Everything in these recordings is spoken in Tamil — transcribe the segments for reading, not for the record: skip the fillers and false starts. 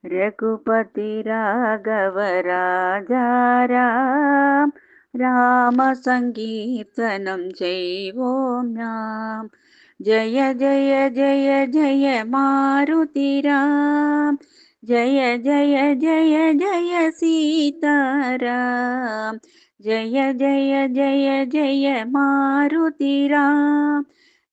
रघुपति राघव राजा राम राम संकीर्तनं चैवों नाम। जय जय जय जय मारुति राम, जय जय जय जय सीताराम। जय जय जय जय मारुति राम,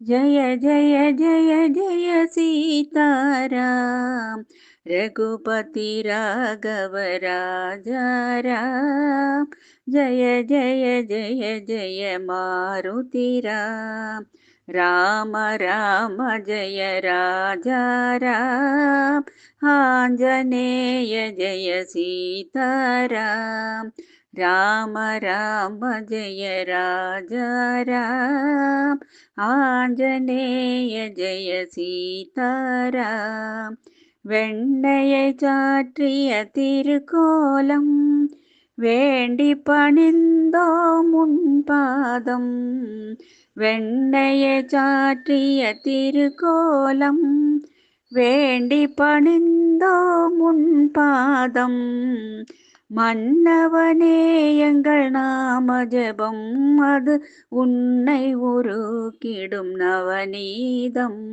जय जय जय जय सीताराम। रघुपति राघव राजा राम, जय जय जय जय मारुति राम। राम राम जय राजा राम, आंजनेय जय सीताराम। राम राम जय राजा राम, आंजनेय जय सीताराम। வெண்ணையை சாற்றிய திருக்கோலம் வேண்டி பணிந்தோம் உன் பாதம். வெண்ணையை சாற்றிய திருக்கோலம் வேண்டி பணிந்தோம் உன் பாதம். மன்னவனே எங்கள் நாம ஜபம் அது உன்னை உருக்கிடும் நவநீதம்.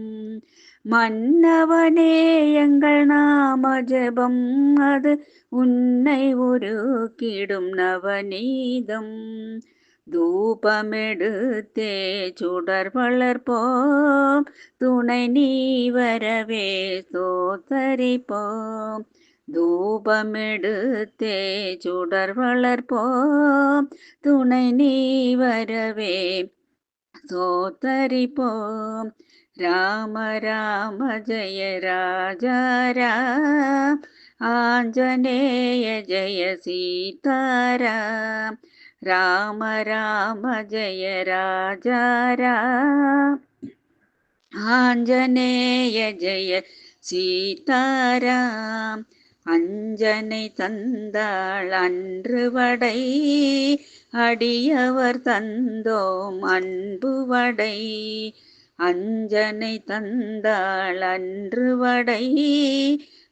மன்னவனே எங்கள் நாம ஜபம் அது உன்னை உருக்கிடும் நவநீதம். தூபமெடுத்தே சுடர் வளர்ப்போம், துணை நீ வரவே ஸ்தோத்தரிப்போம். தூபமெடுத்தே சுடர் வளர்ப்போம், துணை நீ வரவே ஸ்தோத்தரிப்போம். ராம ராம ஜய ராஜா ராம், ஆஞ்சநேய ஜய சீதாராம். ராம ராம ஜய ராஜா ராம், ஆஞ்சநேய ஜய சீதாராம். அஞ்சனை தந்தாள் அன்று வடை, அடியவர் தந்தோம் அன்பு வடை. அஞ்சனை தந்தாள் அன்று வடை,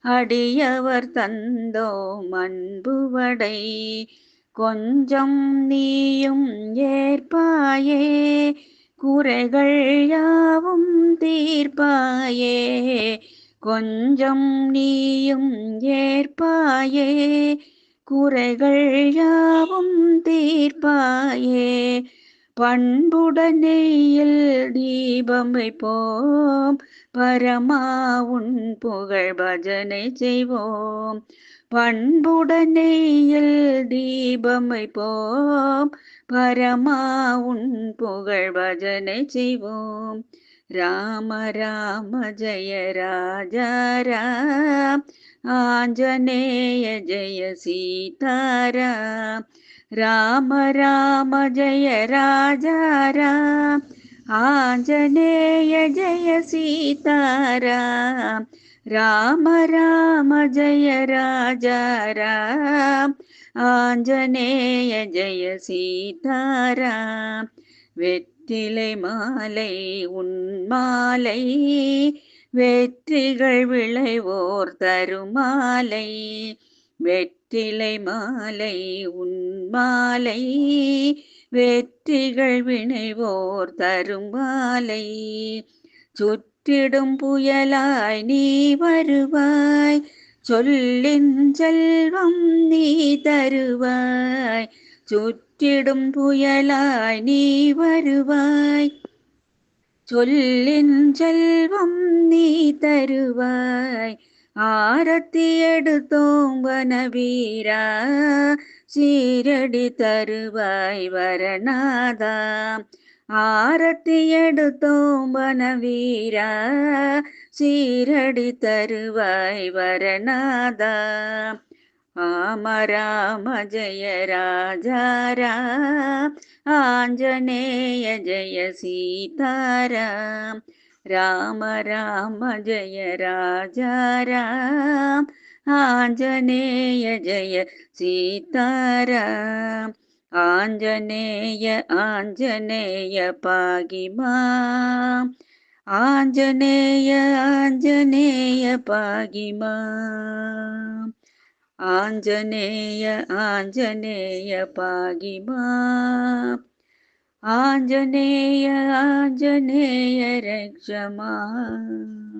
அடியவர் தந்தோம் அன்பு வடை. கொஞ்சம் நீயும் ஏற்பாயே, குறைகள் யாவும் தீர்ப்பாயே. கொஞ்சம் நீயும் ஏற்பாயே, குறைகள் யாவும் தீர்ப்பாயே. பண்புடன் நெய்யில் தீபம் வைப்போம், பரமா உன் புகழ் பஜனை செய்வோம். பண்புடன் நெய்யில் தீபம் வைப்போம், பரமா உன் புகழ் பஜனை செய்வோம். ராம ராம ஜய ராஜா ராம், ஆஞ்சநேய ஜய சீதாராம். ராம ராம ஜய ராஜா ராம், ஆஞ்சநேய ஜய சீதாராம். ராம ராம ஜய ராஜா ராம், ஆஞ்சநேய ஜய சீதாராம். வெற்றிலை மாலை உன் மாலை, வெற்றிகள் விளைவோர் தருமாலை. வெற்றிலை மாலை உன் மாலை, வெற்றிகள் விளைவோர் தருமாலை. சுற்றிடும் புயலாய் நீ வருவாய், சொல்லின் செல்வம் நீ தருவாய். சுற்றிடும் புயலாய் நீ வருவாய், சொல்லின் செல்வம் நீ தருவாய். ஆரத்தி எடுத்தோம் வனவீரா, சீரடி தருவாய் வரநாதா. ஆரத்தி எடுத்தோம் வனவீரா, சீரடி தருவாய் வரநாதா. ராம ராம ஜய ராஜா ராம், ஆஞ்சநேய ஜய சீதாராம். ராம ராம ஜய ராஜா ராம், ஆஞ்சநேய ஜய சீதாராம். ஆஞ்சநேய ஆஞ்சநேய பாகிமா, ಆಂಜನೇಯ ಆಂಜನೇಯ ಪಾಗಿ ಮಾಂ. ಆಂಜನೇಯ ಆಂಜನೇಯ ಪಾಗಿ ಮಾಂ. ಆಂಜನೇಯ ಆಂಜನೇಯ ರಕ್ಷ ಮಾಂ.